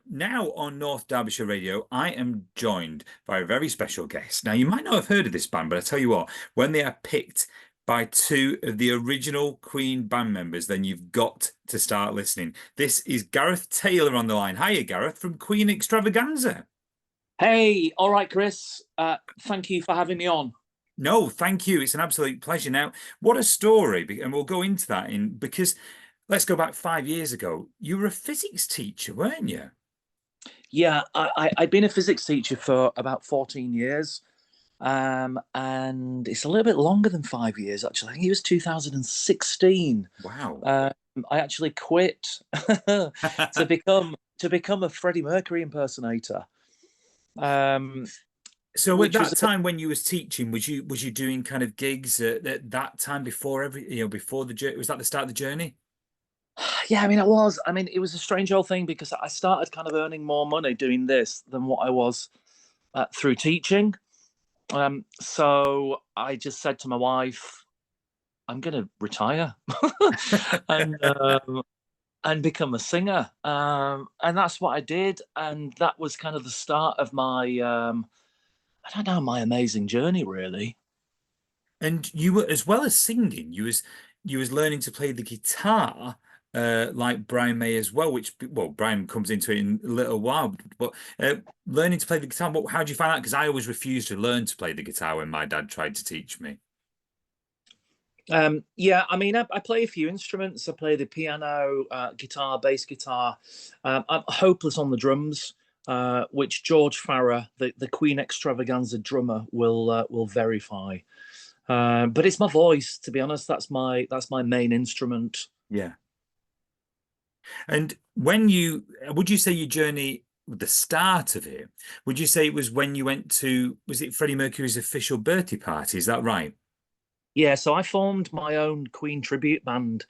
Now on North Derbyshire Radio, I am joined by a very special guest. Now, you might not have heard of this band, but I tell you what, when they are picked by two of the original Queen band members, then you've got to start listening. This is Gareth Taylor on the line. Hiya, Gareth, from Queen Extravaganza. Hey, all right, Chris. Thank you for having me on. No, thank you. It's an absolute pleasure. Now, what a story, and we'll go into that because let's go back 5 years ago. You were a physics teacher, weren't you? Yeah, I've been a physics teacher for about 14 years. And it's a little bit longer than 5 years, actually. I think it was 2016. Wow. I actually quit to become a Freddie Mercury impersonator. So at that time when you was teaching, was you doing kind of gigs at that time before before the journey? Was that the start of the journey? Yeah, I mean, it was. I mean, it was a strange old thing because I started kind of earning more money doing this than what I was through teaching. So I just said to my wife, I'm going to retire and become a singer. And that's what I did. And that was kind of the start of my, I don't know, my amazing journey, really. And you were, as well as singing, you was learning to play the guitar, like Brian May as well, which, well, Brian comes into it in a little while, but learning to play the guitar, how do you find that? Because I always refused to learn to play the guitar when my dad tried to teach me. Yeah, I mean, I play a few instruments. I play the piano, guitar, bass guitar. I'm hopeless on the drums, which George Farrer, the Queen Extravaganza drummer, will verify. But it's my voice, to be honest. That's my main instrument. Yeah. And would you say your journey, the start of it, would you say it was when you went to, was it Freddie Mercury's official birthday party? Is that right? Yeah, so I formed my own Queen tribute band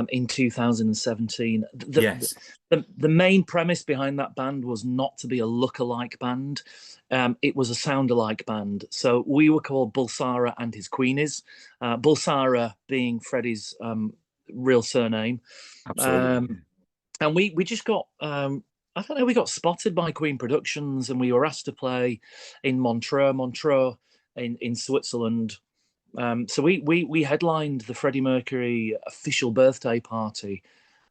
in 2017. Yes. The main premise behind that band was not to be a look-alike band. It was a sound-alike band. So we were called Bulsara and his Queenies. Bulsara being Freddie's real surname. Absolutely. And we just got I don't know, we got spotted by Queen Productions and we were asked to play in Montreux in Switzerland. So we headlined the Freddie Mercury official birthday party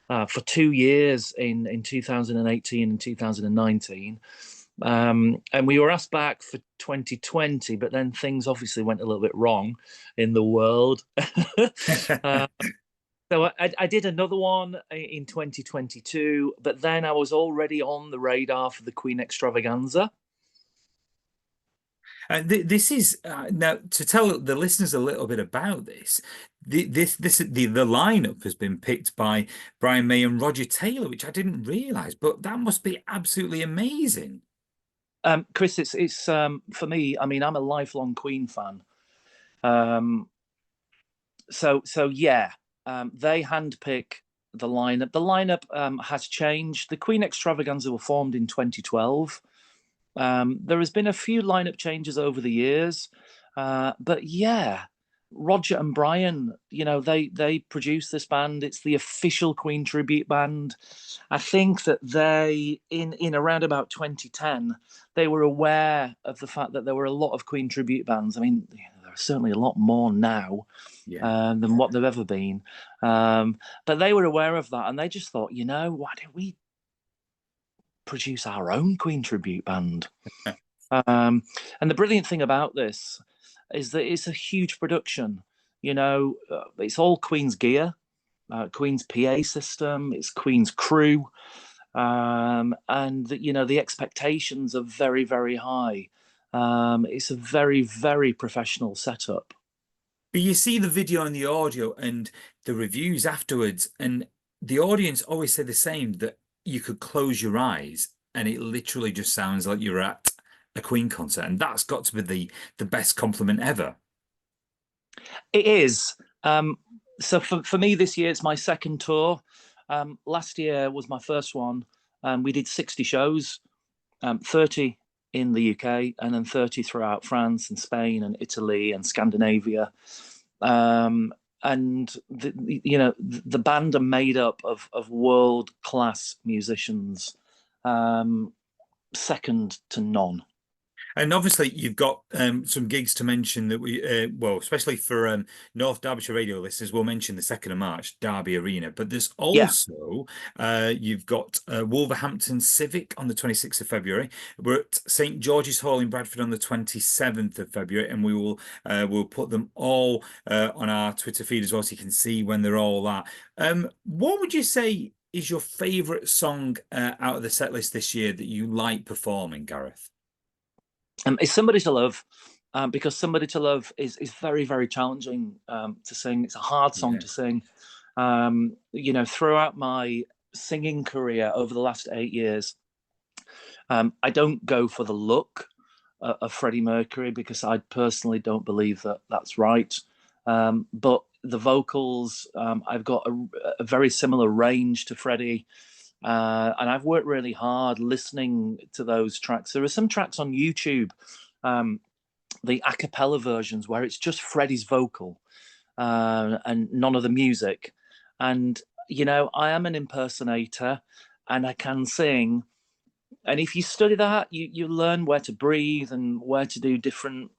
for 2 years in 2018 and 2019. And we were asked back for 2020, but then things obviously went a little bit wrong in the world. So I did another one in 2022, but then I was already on the radar for the Queen Extravaganza. This is now to tell the listeners a little bit about this. The lineup has been picked by Brian May and Roger Taylor, which I didn't realize, but that must be absolutely amazing. Chris, it's for me. I mean, I'm a lifelong Queen fan. So yeah. They handpick the lineup. The lineup has changed. The Queen Extravaganza were formed in 2012. There has been a few lineup changes over the years, but yeah, Roger and Brian, they produce this band. It's the official Queen tribute band. I think that they, in around about 2010, they were aware of the fact that there were a lot of Queen tribute bands. I mean, there are certainly a lot more now. Yeah. Than what they've ever been. But they were aware of that and they just thought, why don't we produce our own Queen tribute band? And the brilliant thing about this is that it's a huge production. It's all Queen's gear, Queen's PA system, it's Queen's crew. And, the expectations are very, very high. It's a very, very professional setup. But you see the video and the audio and the reviews afterwards, and the audience always say the same, that you could close your eyes and it literally just sounds like you're at a Queen concert. And that's got to be the best compliment ever. It is. So for me this year, it's my second tour. Last year was my first one. We did 60 shows, 30 in the UK, and then 30 throughout France and Spain and Italy and Scandinavia. And the band are made up of world-class musicians. second to none. And obviously, you've got some gigs to mention that well, especially for North Derbyshire radio listeners, we'll mention the 2nd of March, Derby Arena. But there's Yeah. also, you've got Wolverhampton Civic on the 26th of February. We're at St George's Hall in Bradford on the 27th of February, and we'll put them all on our Twitter feed as well, so you can see when they're all at. What would you say is your favourite song out of the set list this year that you like performing, Gareth? It's Somebody to Love, because Somebody to Love is very, very challenging to sing. It's a hard song Yeah. to sing. Throughout my singing career over the last 8 years, I don't go for the look of Freddie Mercury, because I personally don't believe that that's right. But the vocals, I've got a very similar range to Freddie. And I've worked really hard listening to those tracks. There are some tracks on YouTube, the a cappella versions, where it's just Freddie's vocal and none of the music. And, I am an impersonator and I can sing. And if you study that, you learn where to breathe and where to do different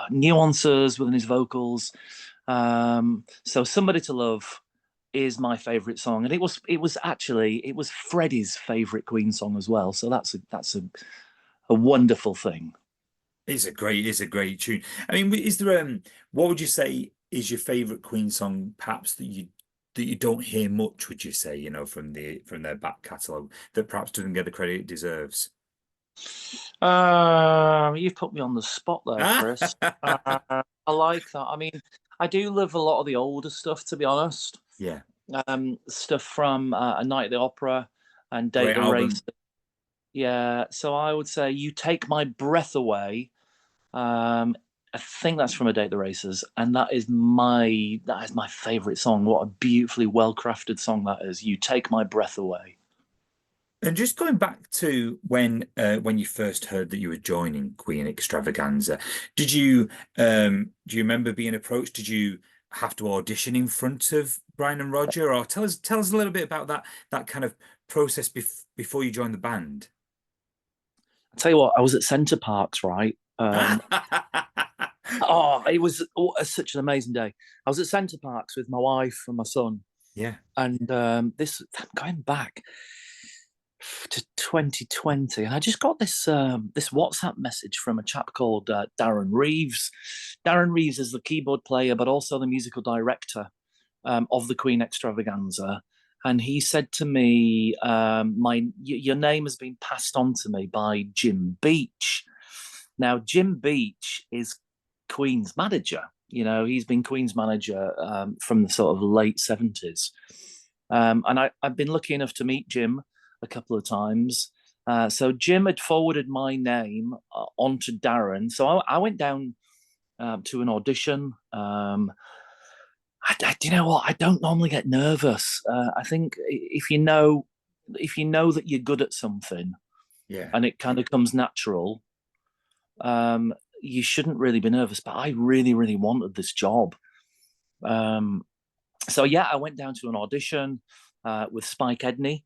nuances within his vocals. So Somebody to Love is my favorite song, and it was Freddie's favorite Queen song as well. So that's a wonderful thing. It's a great tune. I mean, is there what would you say is your favorite Queen song, perhaps that you don't hear much, would you say, from their back catalogue, that perhaps doesn't get the credit it deserves? You've put me on the spot there, Chris. I like that. I mean, I do love a lot of the older stuff, to be honest. Yeah, Stuff from A Night at the Opera and Date great the Race. album. Yeah, so I would say You Take My Breath Away. I think that's from A Date the Races, and that is my favorite song. What a beautifully well crafted song that is. You Take My Breath Away. And just going back to when you first heard that you were joining Queen Extravaganza, do you remember being approached? Did you have to audition in front of Brian and Roger, or tell us a little bit about that kind of process before you joined the band? I tell you what, I was at Centre Parks, right? It was such an amazing day. I was at Centre Parks with my wife and my son, Yeah. and this going back to 2020, and I just got this WhatsApp message from a chap called Darren Reeves. Darren Reeves is the keyboard player, but also the musical director of the Queen Extravaganza. And he said to me, your name has been passed on to me by Jim Beach. Now, Jim Beach is Queen's manager. He's been Queen's manager from the sort of late 70s. And I've been lucky enough to meet Jim a couple of times. So Jim had forwarded my name onto Darren. So I went down to an audition. Do you know what? I don't normally get nervous. I think if you know that you're good at something, Yeah. and it kind of comes natural, you shouldn't really be nervous. But I really, really wanted this job. So yeah, I went down to an audition with Spike Edney,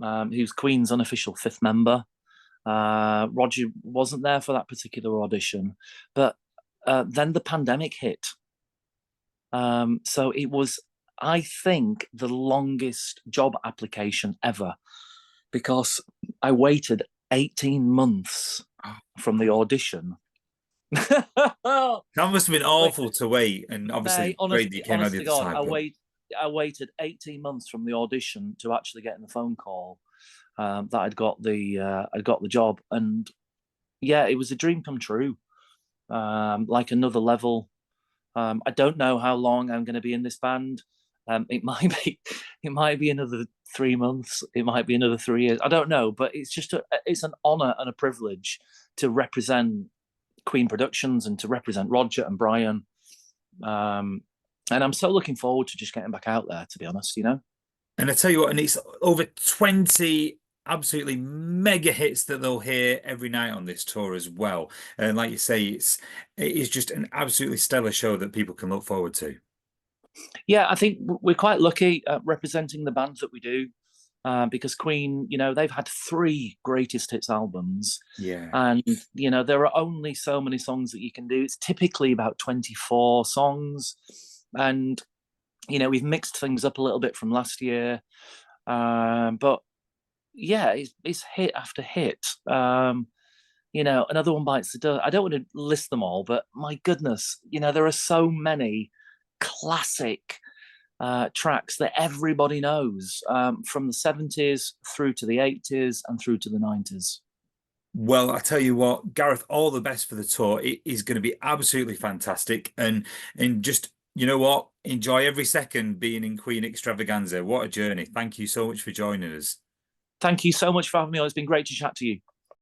who's Queen's unofficial fifth member. Roger wasn't there for that particular audition, but then the pandemic hit. So it was, I think, the longest job application ever, because I waited 18 months from the audition. That must have been awful to wait, and Mate, obviously great that you came out the honest to other God, side. I waited 18 months from the audition to actually getting the phone call that I'd got the job, and yeah, it was a dream come true. Like another level. I don't know how long I'm going to be in this band. It might be another 3 months. It might be another 3 years. I don't know, but it's an honor and a privilege to represent Queen Productions and to represent Roger and Brian. And I'm so looking forward to just getting back out there, to be honest, And I tell you what, and it's over 20 absolutely mega hits that they'll hear every night on this tour as well. And like you say, it is just an absolutely stellar show that people can look forward to. Yeah, I think we're quite lucky representing the band that we do. because Queen, they've had 3 greatest hits albums, Yeah. and there are only so many songs that you can do. It's typically about 24 songs, and we've mixed things up a little bit from last year, but yeah, it's hit after hit. Another one bites the dust. I don't want to list them all, but my goodness, there are so many classic tracks that everybody knows, from the 70s through to the 80s and through to the 90s. Well, I tell you what, Gareth, all the best for the tour. It is going to be absolutely fantastic. And just, you know what? Enjoy every second being in Queen Extravaganza. What a journey. Thank you so much for joining us. Thank you so much for having me on. It's been great to chat to you.